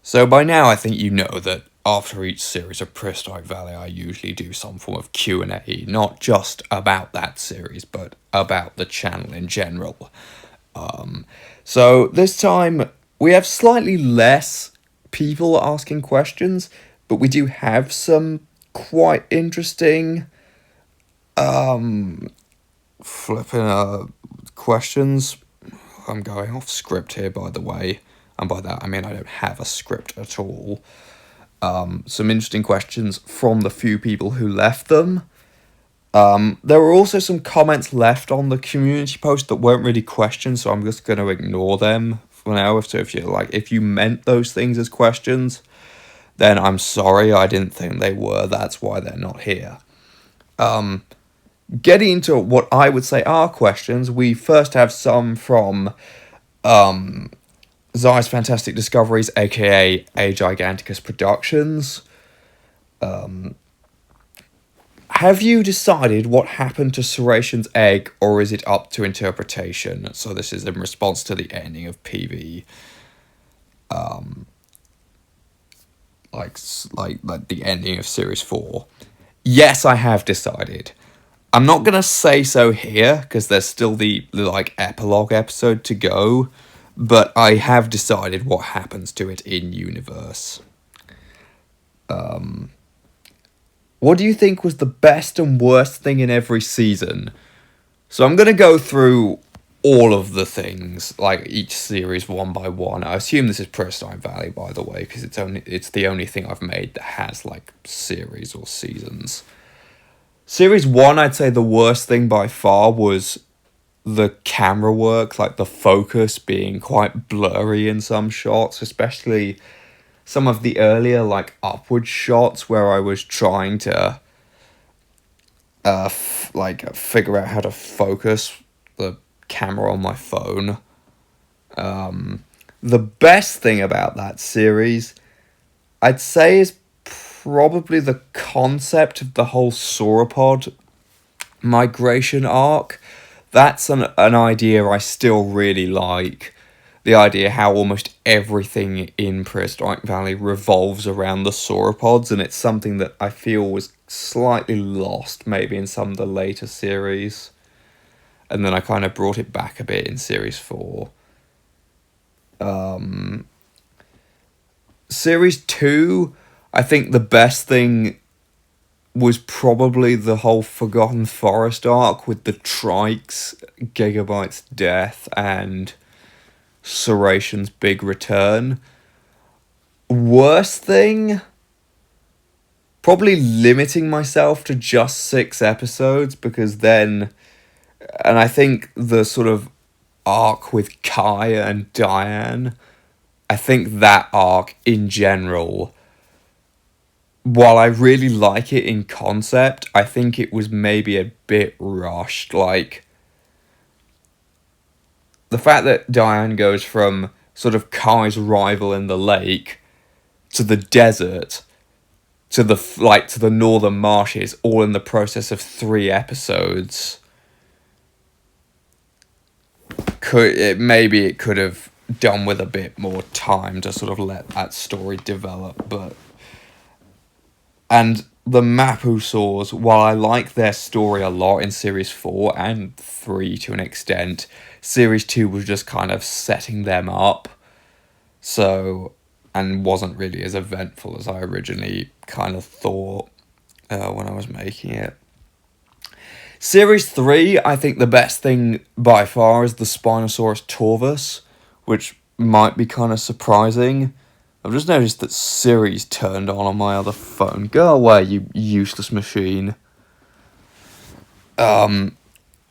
So by now, I think you know that after each series of Prehistoric Valley, I usually do some form of Q&A, not just about that series, but about the channel in general. So this time, we have slightly less people asking questions, but we do have some quite interesting flipping questions. I'm going off script here, by the way, and by that I mean I don't have a script at all. Some interesting questions from the few people who left them. There were also some comments left on the community post that weren't really questions, so I'm just going to ignore them for now. So if you meant those things as questions, then I'm sorry, I didn't think they were. That's why they're not here. Getting into what I would say are questions, we first have some from Zai's Fantastic Discoveries, aka A Giganticus Productions. Have you decided what happened to Serration's egg, or is it up to interpretation? So this is in response to the ending of PV. Like the ending of Series 4. Yes, I have decided. I'm not going to say so here, because there's still the epilogue episode to go, but I have decided what happens to it in universe. What do you think was the best and worst thing in every season? So I'm going to go through all of the things, like each series one by one. I assume this is Prehistoric Valley, by the way, because it's the only thing I've made that has series or seasons. Series 1, I'd say the worst thing by far was the camera work, like the focus being quite blurry in some shots, especially some of the earlier upward shots where I was trying to figure out how to focus the camera on my phone. The best thing about that series, I'd say, is probably the concept of the whole sauropod migration arc. That's an idea I still really like. The idea how almost everything in Prehistoric Valley revolves around the sauropods, and it's something that I feel was slightly lost maybe in some of the later series. And then I kind of brought it back a bit in Series 4. Series 2, I think the best thing was probably the whole Forgotten Forest arc with the Trikes, Gigabyte's death, and Serration's big return. Worst thing? Probably limiting myself to just 6 episodes, because then... And I think the sort of arc with Kai and Diane, I think that arc in general, while I really like it in concept, I think it was maybe a bit rushed. Like, the fact that Diane goes from sort of Kai's rival in the lake to the desert to the northern marshes, all in the process of 3 episodes. Maybe it could have done with a bit more time to sort of let that story develop, and the Mapusaurs, while I like their story a lot in Series 4 and 3 to an extent, Series 2 was just kind of setting them up, and wasn't really as eventful as I originally kind of thought when I was making it. Series 3, I think the best thing by far is the Spinosaurus torvus, which might be kind of surprising. I've just noticed that Siri's turned on my other phone. Go away, you useless machine. The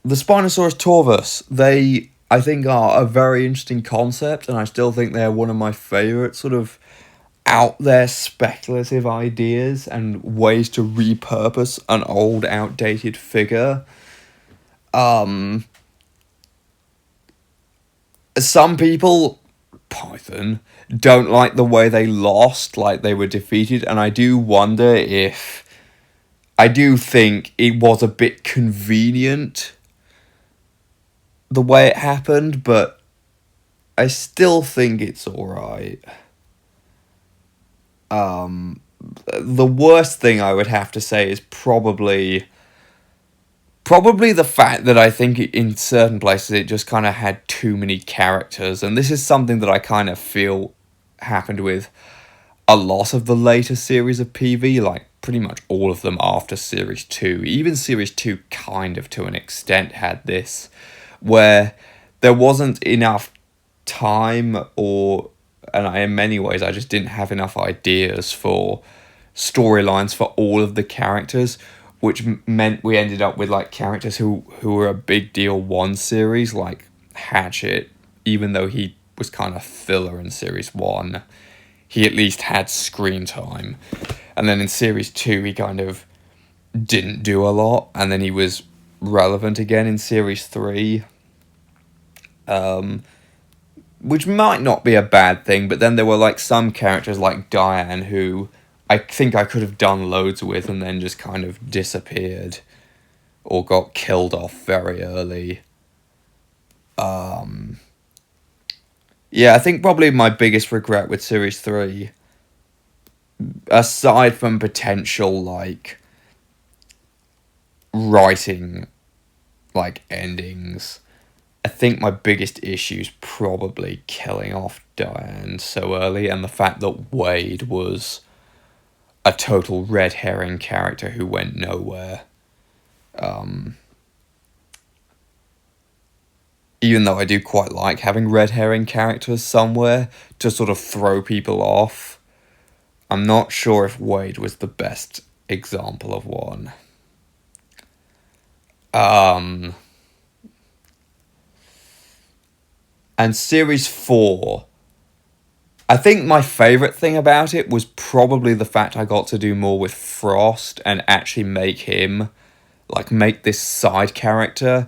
Spinosaurus torvus, they, I think, are a very interesting concept, and I still think they're one of my favourite sort of out there speculative ideas and ways to repurpose an old, outdated figure. Some people, Python, don't like the way they lost, like they were defeated, and I do wonder if... I do think it was a bit convenient the way it happened, but I still think it's alright. The worst thing I would have to say is probably the fact that I think in certain places it just kind of had too many characters, and this is something that I kind of feel happened with a lot of the later series of PV, like pretty much all of them after Series 2. Even Series 2 kind of to an extent had this, where there wasn't enough time in many ways I just didn't have enough ideas for storylines for all of the characters, which meant we ended up with like characters who were a big deal one series, like Hatchet, even though he was kind of filler in Series 1, he at least had screen time. And then in Series 2 he kind of didn't do a lot, and then he was relevant again in Series 3. Which might not be a bad thing, but then there were like some characters like Diane who I think I could have done loads with and then just kind of disappeared or got killed off very early. Yeah, I think probably my biggest regret with Series 3, aside from potential like writing like endings, I think my biggest issue is probably killing off Diane so early, and the fact that Wade was a total red herring character who went nowhere. Even though I do quite like having red herring characters somewhere to sort of throw people off, I'm not sure if Wade was the best example of one. And Series 4, I think my favourite thing about it was probably the fact I got to do more with Frost and actually make him, like, make this side character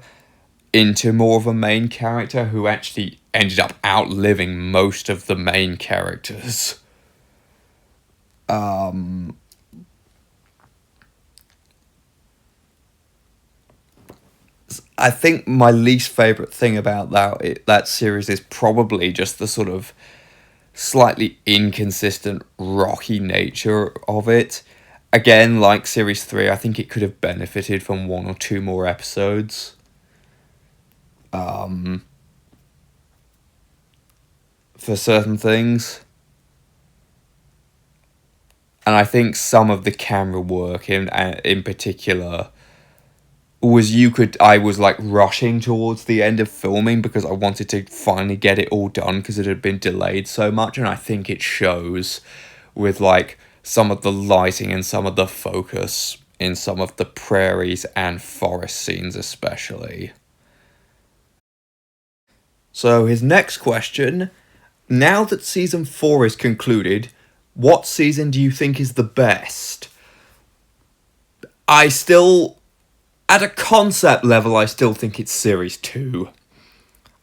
into more of a main character who actually ended up outliving most of the main characters. I think my least favourite thing about that series is probably just the sort of slightly inconsistent, rocky nature of it. Again, like Series 3, I think it could have benefited from one or two more episodes. For certain things. And I think some of the camera work in particular I was like rushing towards the end of filming because I wanted to finally get it all done because it had been delayed so much, and I think it shows with like some of the lighting and some of the focus in some of the prairies and forest scenes especially. So his next question, now that season 4 is concluded, what season do you think is the best? At a concept level, I still think it's Series 2.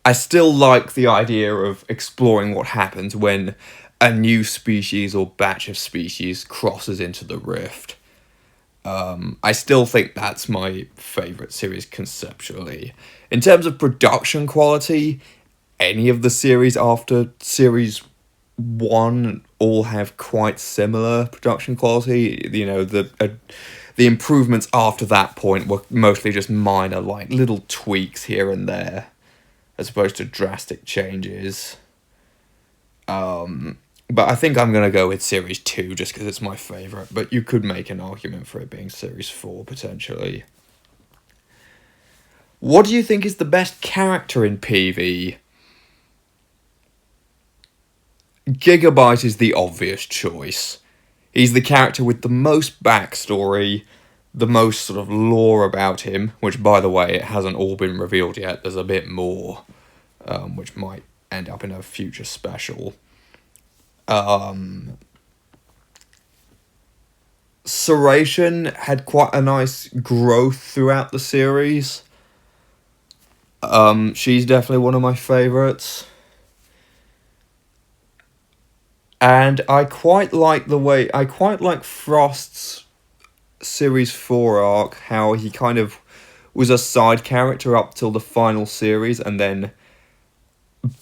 I still like the idea of exploring what happens when a new species or batch of species crosses into the rift. I still think that's my favourite series conceptually. In terms of production quality, any of the series after Series 1 all have quite similar production quality. You know, the improvements after that point were mostly just minor, like little tweaks here and there, as opposed to drastic changes. But I think I'm going to go with Series 2 just because it's my favourite, but you could make an argument for it being Series 4, potentially. What do you think is the best character in PV? Gigabyte is the obvious choice. He's the character with the most backstory, the most sort of lore about him, which, by the way, it hasn't all been revealed yet. There's a bit more, which might end up in a future special. Suration had quite a nice growth throughout the series. She's definitely one of my favourites. And I quite like Frost's Series 4 arc, how he kind of was a side character up till the final series and then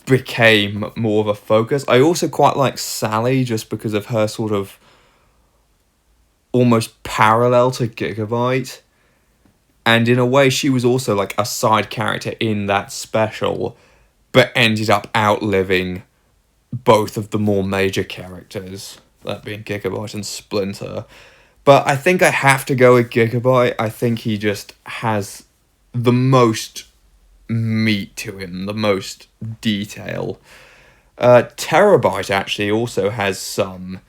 became more of a focus. I also quite like Sally just because of her sort of almost parallel to Gigabyte. And in a way, she was also like a side character in that special, but ended up outliving both of the more major characters, that being Gigabyte and Splinter. But I think I have to go with Gigabyte. I think he just has the most meat to him, the most detail. Terabyte actually also has some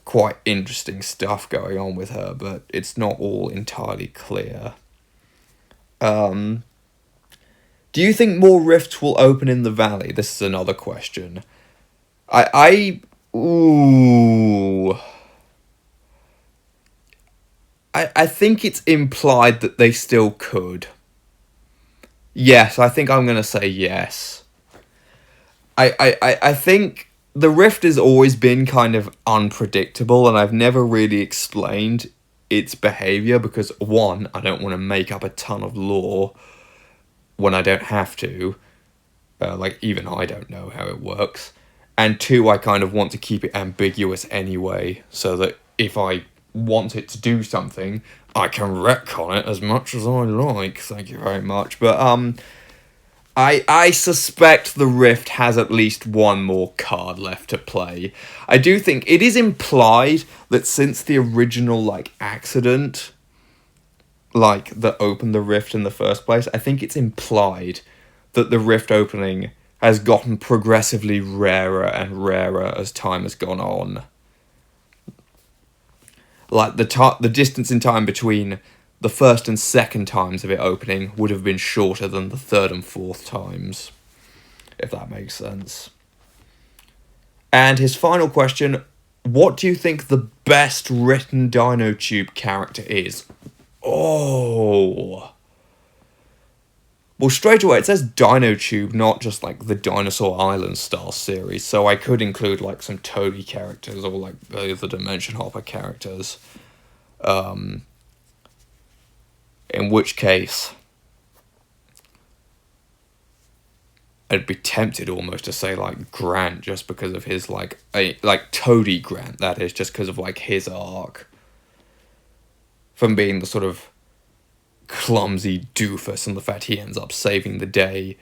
quite interesting stuff going on with her, but it's not all entirely clear. Do you think more rifts will open in the valley? This is another question. I think it's implied that they still could. Yes, I think I'm gonna say yes. I think the rift has always been kind of unpredictable, and I've never really explained its behavior because, one, I don't want to make up a ton of lore when I don't have to. Like, even I don't know how it works. And two, I kind of want to keep it ambiguous anyway, so that if I want it to do something, I can retcon it as much as I like. Thank you very much. But, I suspect the Rift has at least one more card left to play. I do think it is implied that since the original, like, accident, like, that opened the Rift in the first place, I think it's implied that the Rift opening has gotten progressively rarer and rarer as time has gone on. Like, the distance in time between the first and second times of it opening would have been shorter than the third and fourth times, if that makes sense. And his final question, what do you think the best written Dinotube character is? Oh. Well, straight away, it says Dinotube, not just, like, the Dinosaur Island style series, so I could include, like, some Toby characters or, like, the Dimension Hopper characters. In which case, I'd be tempted almost to say, like, Grant, just because of his, like Toady Grant, that is, just because of, like, his arc. From being the sort of clumsy doofus and the fact he ends up saving the day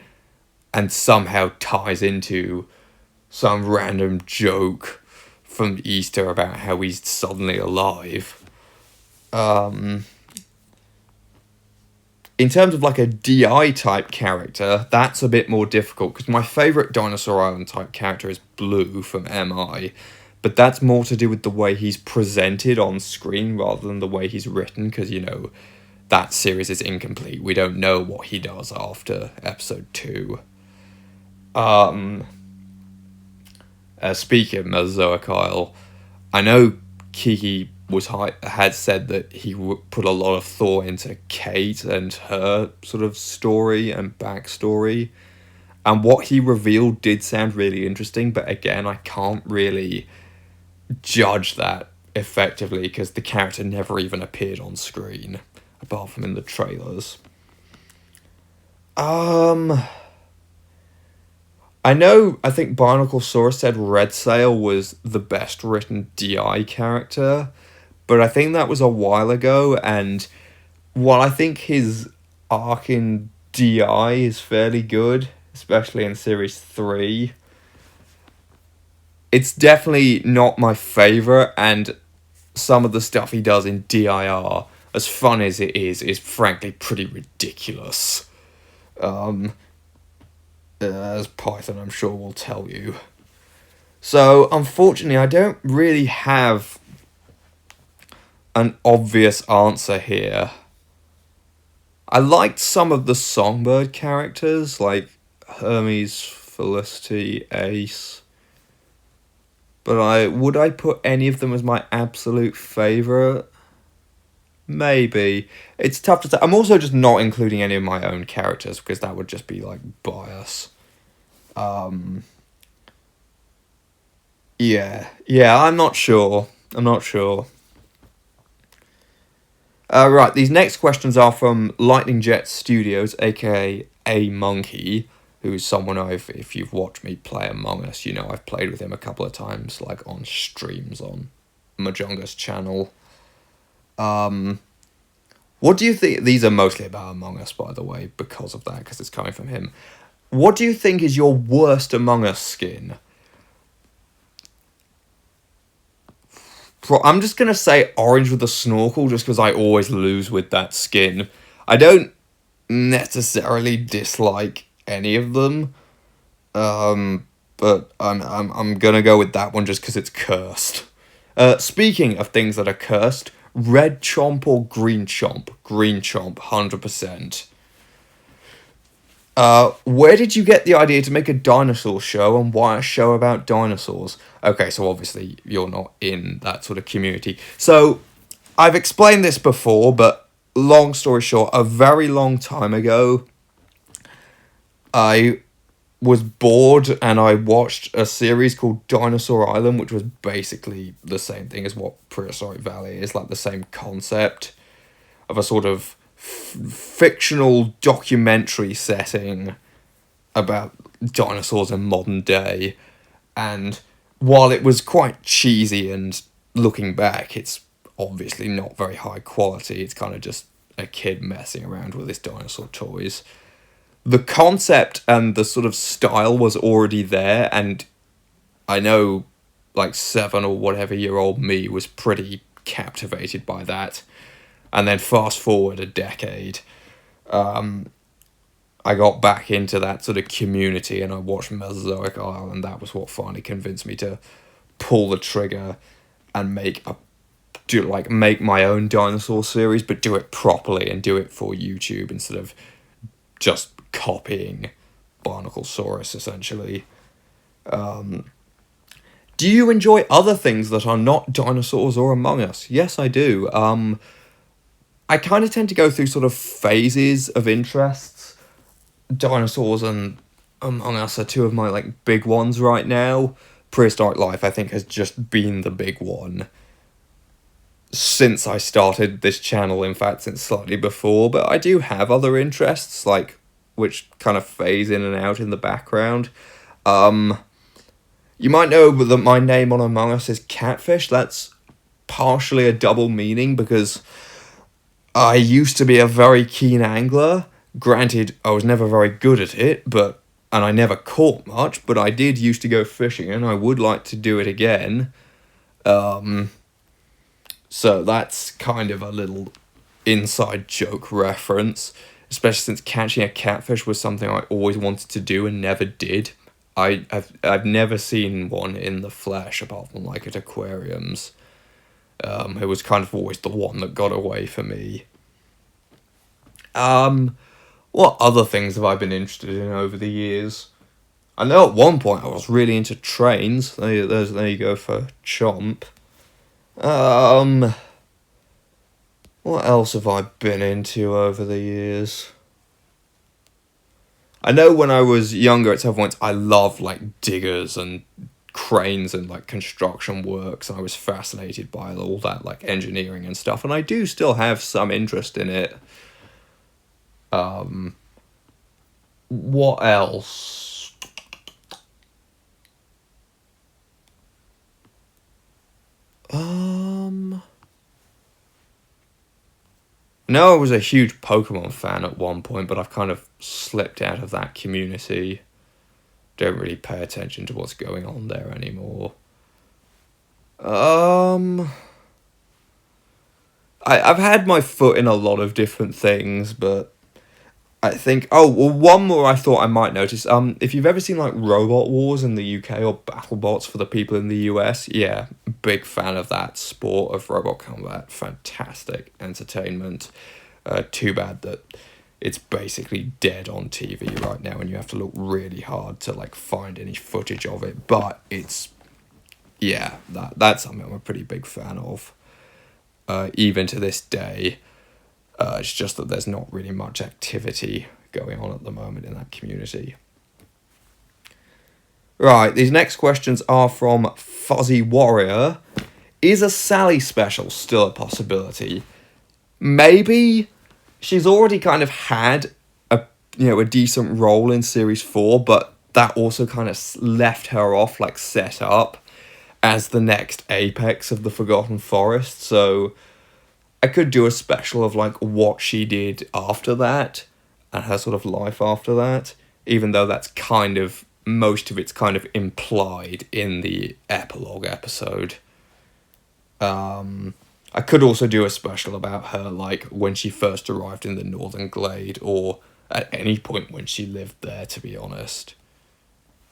and somehow ties into some random joke from Easter about how he's suddenly alive. In terms of, like, a DI type character, that's a bit more difficult, because my favourite Dinosaur Island type character is Blue from MI, but that's more to do with the way he's presented on screen rather than the way he's written, because, you know, that series is incomplete. We don't know what he does after episode 2. Speaking of Mesozoic Isle, I know Kiki had said that he put a lot of thought into Kate and her sort of story and backstory, and what he revealed did sound really interesting, but again, I can't really judge that effectively because the character never even appeared on screen, apart from in the trailers. I think Barnaclesaurus said Red Sail was the best written DI character, but I think that was a while ago, and while I think his arc in DI is fairly good, especially in Series 3, it's definitely not my favourite, and some of the stuff he does in DIR, as fun as it is frankly pretty ridiculous. As Python, I'm sure, will tell you. So, unfortunately, I don't really have an obvious answer here. I liked some of the Songbird characters, like Hermes, Felicity, Ace. But would I put any of them as my absolute favourite? Maybe. It's tough to say. I'm also just not including any of my own characters, because that would just be, like, bias. Yeah, I'm not sure. Right, these next questions are from Lightning Jet Studios, aka A Monkey, who's someone if you've watched me play Among Us, you know I've played with him a couple of times, like on streams on Majonga's channel. What do you think? These are mostly about Among Us, by the way, because of that, because it's coming from him. What do you think is your worst Among Us skin? I'm just going to say orange with a snorkel, just because I always lose with that skin. I don't necessarily dislike any of them, but I'm going to go with that one just because it's cursed. Speaking of things that are cursed, red chomp or green chomp? Green chomp, 100%. Where did you get the idea to make a dinosaur show, and why a show about dinosaurs? Okay, so obviously you're not in that sort of community. So, I've explained this before, but long story short, a very long time ago, I was bored and I watched a series called Dinosaur Island, which was basically the same thing as what Prehistoric Valley is, like the same concept of a sort of fictional documentary setting about dinosaurs in modern day. And while it was quite cheesy, and looking back, it's obviously not very high quality, it's kind of just a kid messing around with his dinosaur toys. The concept and the sort of style was already there, and I know like 7 or whatever year old me was pretty captivated by that. And then fast forward a decade, I got back into that sort of community and I watched Mesozoic Island, and that was what finally convinced me to pull the trigger and make my own dinosaur series, but do it properly and do it for YouTube instead of just copying Barnaclesaurus, essentially. Do you enjoy other things that are not dinosaurs or Among Us? Yes, I do. I kind of tend to go through sort of phases of interests. Dinosaurs and Among Us are two of my like big ones right now. Prehistoric Life, I think, has just been the big one since I started this channel, in fact, since slightly before, but I do have other interests, like, which kind of phase in and out in the background. You might know that my name on Among Us is Catfish. That's partially a double meaning, because I used to be a very keen angler. Granted, I was never very good at it, and I never caught much, but I did used to go fishing, and I would like to do it again. So that's kind of a little inside joke reference, especially since catching a catfish was something I always wanted to do and never did. I've never seen one in the flesh apart from like at aquariums. It was kind of always the one that got away for me. What other things have I been interested in over the years? I know at one point I was really into trains. There you go for Chomp. What else have I been into over the years? I know when I was younger at some points I loved like diggers and cranes and like construction works. I was fascinated by all that like engineering and stuff, and I do still have some interest in it. What else? No, I was a huge Pokemon fan at one point, but I've kind of slipped out of that community. Don't really pay attention to what's going on there anymore. I've had my foot in a lot of different things, but I think, one more I thought I might notice. If you've ever seen like Robot Wars in the UK or BattleBots for the people in the US, yeah, big fan of that sport of robot combat. Fantastic entertainment. Too bad that it's basically dead on TV right now, and you have to look really hard to like find any footage of it. But it's, yeah, that's something I'm a pretty big fan of. Even to this day. It's just that there's not really much activity going on at the moment in that community. Right, these next questions are from Fuzzy Warrior. Is a Sally special still a possibility? Maybe. She's already kind of had a decent role in Series 4, but that also kind of left her off, like set up as the next apex of the Forgotten Forest, so I could do a special of like what she did after that and her sort of life after that, even though that's kind of, most of it's kind of implied in the epilogue episode. I could also do a special about her, like when she first arrived in the Northern Glade, or at any point when she lived there, to be honest.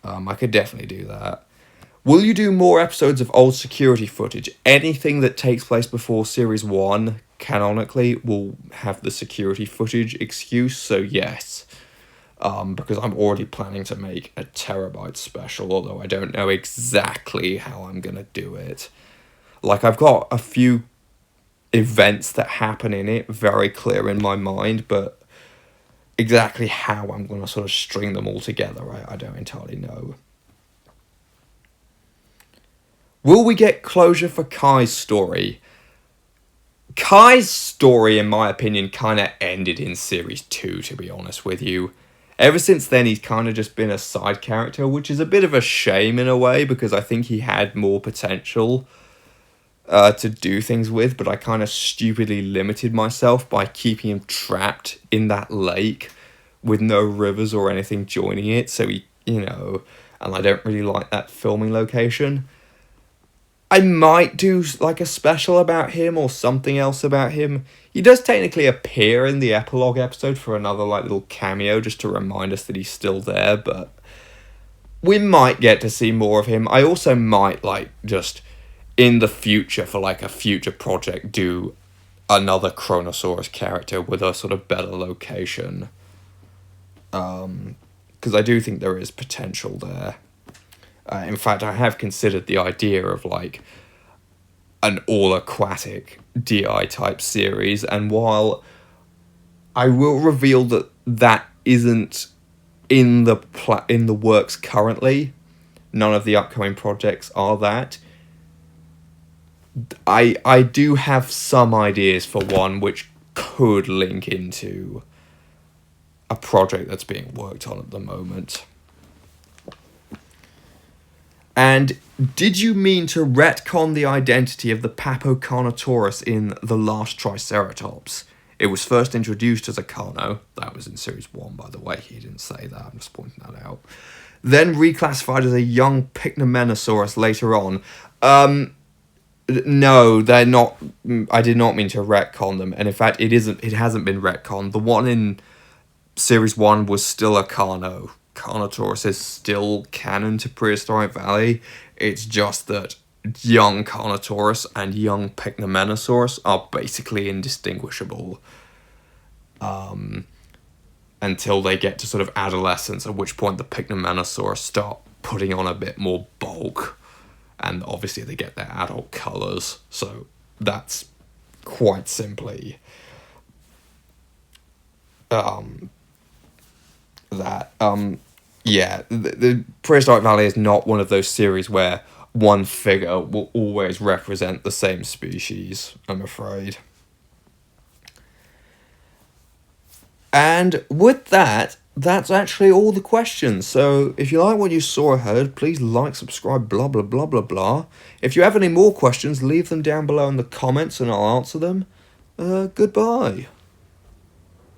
I could definitely do that. Will you do more episodes of old security footage? Anything that takes place before Series 1, canonically, will have the security footage excuse, so yes. Because I'm already planning to make a terabyte special, although I don't know exactly how I'm going to do it. Like, I've got a few events that happen in it very clear in my mind, but exactly how I'm going to sort of string them all together, I don't entirely know. Will we get closure for Kai's story? Kai's story, in my opinion, kind of ended in Series 2, to be honest with you. Ever since then, he's kind of just been a side character, which is a bit of a shame in a way, because I think he had more potential to do things with, but I kind of stupidly limited myself by keeping him trapped in that lake with no rivers or anything joining it, so he, and I don't really like that filming location. I might do like a special about him or something else about him. He does technically appear in the epilogue episode for another like little cameo just to remind us that he's still there, but we might get to see more of him. I also might like just in the future for like a future project do another Chronosaurus character with a sort of better location. Because I do think there is potential there. In fact, I have considered the idea of like an all-aquatic DI type series, and while I will reveal that that isn't in the works currently, none of the upcoming projects are that. I do have some ideas for one which could link into a project that's being worked on at the moment. And did you mean to retcon the identity of the Papocarnotaurus in The Last Triceratops? It was first introduced as a Carno. That was in Series 1, by the way. He didn't say that. I'm just pointing that out. Then reclassified as a young Pycnomenosaurus later on. No, they're not. I did not mean to retcon them. And in fact, it hasn't been retconned. The one in Series 1 was still a Carno. Carnotaurus is still canon to Prehistoric Valley. It's just that young Carnotaurus and young Pycnomenosaurus are basically indistinguishable until they get to sort of adolescence, at which point the Pycnomenosaurus start putting on a bit more bulk, and obviously they get their adult colours, so that's quite simply that. Yeah, the Prehistoric Valley is not one of those series where one figure will always represent the same species, I'm afraid. And with that, that's actually all the questions. So if you like what you saw or heard, please like, subscribe, blah, blah, blah, blah, blah. If you have any more questions, leave them down below in the comments and I'll answer them. Goodbye.